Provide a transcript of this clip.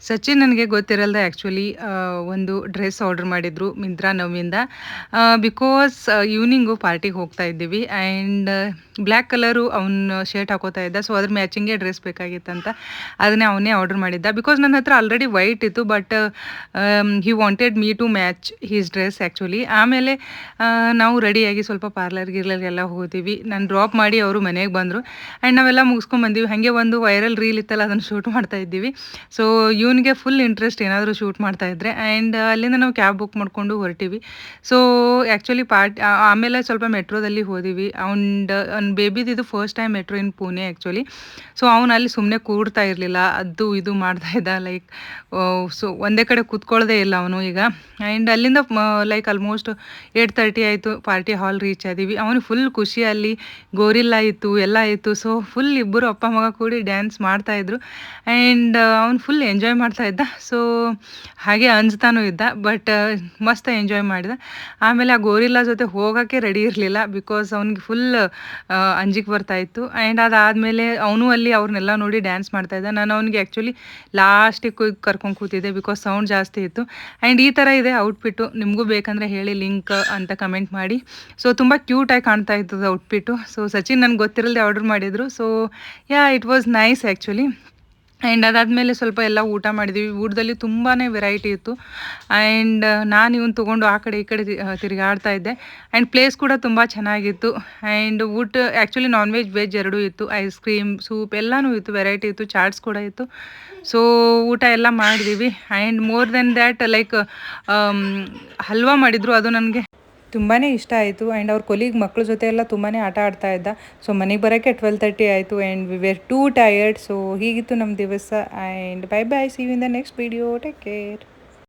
ಸಚಿನ್ ನನಗೆ ಗೊತ್ತಿರಲ್ದೆ ಆ್ಯಕ್ಚುಲಿ ಒಂದು dress order ಮಾಡಿದ್ರು ಮಿಂತ್ರಾ ನಮ್ಮಿಂದ. ಬಿಕಾಸ್ ಈವ್ನಿಂಗು ಪಾರ್ಟಿಗೆ ಹೋಗ್ತಾ ಇದ್ದೀವಿ ಆ್ಯಂಡ್ ಬ್ಲ್ಯಾಕ್ ಕಲರು ಅವ್ನು ಶರ್ಟ್ ಹಾಕೋತಾ ಇದ್ದ. ಸೊ ಅದ್ರ ಮ್ಯಾಚಿಂಗೇ ಡ್ರೆಸ್ ಬೇಕಾಗಿತ್ತಂತ ಅದನ್ನೇ ಅವನೇ ಆರ್ಡರ್ ಮಾಡಿದ್ದ. ಬಿಕಾಸ್ ನನ್ನ ಹತ್ರ ಆಲ್ರೆಡಿ ವೈಟ್ ಇತ್ತು, but he wanted me to match his dress actually. ಆಮೇಲೆ ನಾವು ರೆಡಿಯಾಗಿ ಸ್ವಲ್ಪ ಪಾರ್ಲರ್ ಗಿರ್ಲರ್ಗೆಲ್ಲ ಹೋದಿವಿ. ನಾನು ಡ್ರಾಪ್ ಮಾಡಿ ಅವರು ಮನೆಗೆ ಬಂದರು ಆ್ಯಂಡ್ ನಾವೆಲ್ಲ ಮುಗಿಸ್ಕೊಂಡು ಬಂದೀವಿ. ಹಾಗೆ ಒಂದು ವೈರಲ್ ರೀಲ್ ಇತ್ತಲ್ಲ, ಅದನ್ನು ಶೂಟ್ ಮಾಡ್ತಾ ಇದ್ದೀವಿ. ಸೊ ಇವನಿಗೆ ಫುಲ್ ಇಂಟ್ರೆಸ್ಟ್ ಏನಾದರೂ ಶೂಟ್ ಮಾಡ್ತಾ ಇದ್ದರೆ. ಆ್ಯಂಡ್ ಅಲ್ಲಿಂದ ನಾವು ಕ್ಯಾಬ್ ಬುಕ್ ಮಾಡಿಕೊಂಡು ಹೊರಟಿವಿ. ಸೊ ಆ್ಯಕ್ಚುಲಿ ಆಮೇಲೆ ಸ್ವಲ್ಪ ಮೆಟ್ರೋದಲ್ಲಿ ಹೋದಿವಿ. ಅವ್ನ ಬೇಬಿದಿದು ಫಸ್ಟ್ ಟೈಮ್ ಮೆಟ್ರೋ ಇನ್ ಪುಣೆ ಆ್ಯಕ್ಚುಲಿ. ಸೊ ಅವನು ಅಲ್ಲಿ ಸುಮ್ಮನೆ ಕೂಡ್ತಾ ಇರಲಿಲ್ಲ, ಅದು ಇದು ಮಾಡ್ತಾ ಇದ್ದ. ಲೈಕ್ ಸೊ ಒಂದೇ ಕಡೆ ಕೂತ್ಕೊಳ್ಳೋದೇ ಇಲ್ಲ ಅವನು ಈಗ. ಆ್ಯಂಡ್ ಅಲ್ಲಿಂದ ಲೈಕ್ ಆಲ್ಮೋಸ್ಟ್ 8:30 ಆಯಿತು, ಪಾರ್ಟಿ ಹಾಲ್ ರೀಚ್ ಆದೀವಿ. ಅವನಿಗೆ ಫುಲ್ ಖುಷಿ, ಅಲ್ಲಿ ಗೋರಿಲ್ಲ ಇತ್ತು, ಎಲ್ಲ ಇತ್ತು. ಸೊ ಫುಲ್ ಇಬ್ಬರು ಅಪ್ಪ ಮಗ ಕೂಡಿ ಡ್ಯಾನ್ಸ್ ಮಾಡ್ತಾಯಿದ್ರು ಆ್ಯಂಡ್ ಅವ್ನು ಫುಲ್ ಎಂಜಾಯ್ ಮಾಡ್ತಾ ಇದ್ದ. ಸೊ ಹಾಗೆ ಅಂಜ್ತಾನೂ ಇದ್ದ, ಬಟ್ ಮಸ್ತ್ ಎಂಜಾಯ್ ಮಾಡಿದ. ಆಮೇಲೆ ಆ ಗೋರಿಲ್ಲ ಜೊತೆ ಹೋಗೋಕ್ಕೆ ರೆಡಿ ಇರಲಿಲ್ಲ, ಬಿಕಾಸ್ ಅವ್ನಿಗೆ ಫುಲ್ ಅಂಜಿಕೆ ಬರ್ತಾಯಿತ್ತು. ಆ್ಯಂಡ್ ಅದಾದಮೇಲೆ ಅವನು ಅಲ್ಲಿ ಅವ್ರನ್ನೆಲ್ಲ ನೋಡಿ ಡ್ಯಾನ್ಸ್ ಮಾಡ್ತಾಯಿದ್ದ. ನಾನು ಅವ್ನಿಗೆ ಆ್ಯಕ್ಚುಲಿ ಲಾಸ್ಟಿಗೆ ಕರ್ಕೊಂಡು ಕೂತಿದ್ದೆ, ಬಿಕಾಸ್ ಸೌಂಡ್ ಜಾಸ್ತಿ ಇತ್ತು. ಆ್ಯಂಡ್ ಈ ಥರ ಇದೆ ಔಟ್ಫಿಟ್ಟು. ನಿಮಗೂ ಬೇಕಂದರೆ ಹೇಳಿ, ಲಿಂಕ್ ಅಂತ ಕಮೆಂಟ್ ಮಾಡಿ. ಸೊ ತುಂಬ ಕ್ಯೂಟಾಗಿ ಕಾಣ್ತಾ ಇತ್ತು ಔಟ್ಫಿಟ್ಟು. ಸೊ ಸಚಿನ್ ನನಗೆ ಗೊತ್ತಿರಲ್ದೆ ಆರ್ಡರ್ ಮಾಡಿದರು. So it was nice actually. And ಅದಾದಮೇಲೆ ಸ್ವಲ್ಪ ಎಲ್ಲ ಊಟ ಮಾಡಿದ್ವಿ. ಊಟದಲ್ಲಿ ತುಂಬಾ ವೆರೈಟಿ ಇತ್ತು. ಆ್ಯಂಡ್ ನಾನು ಇವನು ತೊಗೊಂಡು ಆ ಕಡೆ ಈ ಕಡೆ ತಿರುಗಾಡ್ತಾ ಇದ್ದೆ. ಆ್ಯಂಡ್ ಪ್ಲೇಸ್ ಕೂಡ ತುಂಬ ಚೆನ್ನಾಗಿತ್ತು. ಆ್ಯಂಡ್ ಊಟ ಆ್ಯಕ್ಚುಲಿ ನಾನ್ ವೆಜ್ ವೆಜ್ ಎರಡೂ ಇತ್ತು. ಐಸ್ ಕ್ರೀಮ್, ಸೂಪ್ ಎಲ್ಲನೂ ಇತ್ತು, ವೆರೈಟಿ ಇತ್ತು, ಚಾಟ್ಸ್ ಕೂಡ ಇತ್ತು. ಸೊ ಊಟ ಎಲ್ಲ ಮಾಡಿದ್ದೀವಿ. And more than that like halwa ಮಾಡಿದರು, ಅದು ನನಗೆ ತುಂಬಾ ಇಷ್ಟ ಆಯಿತು. ಆ್ಯಂಡ್ ಅವ್ರ ಕೊಲೀಗ್ ಮಕ್ಕಳ ಜೊತೆ ಎಲ್ಲ ತುಂಬಾ ಆಟ ಆಡ್ತಾ ಇದ್ದ. ಸೊ ಮನೆಗೆ ಬರೋಕ್ಕೆ 12:30 ಆಯಿತು and we were too tired. So ಹೀಗಿತ್ತು ನಮ್ಮ ದಿವಸ. And bye bye, see you in the next video, take care.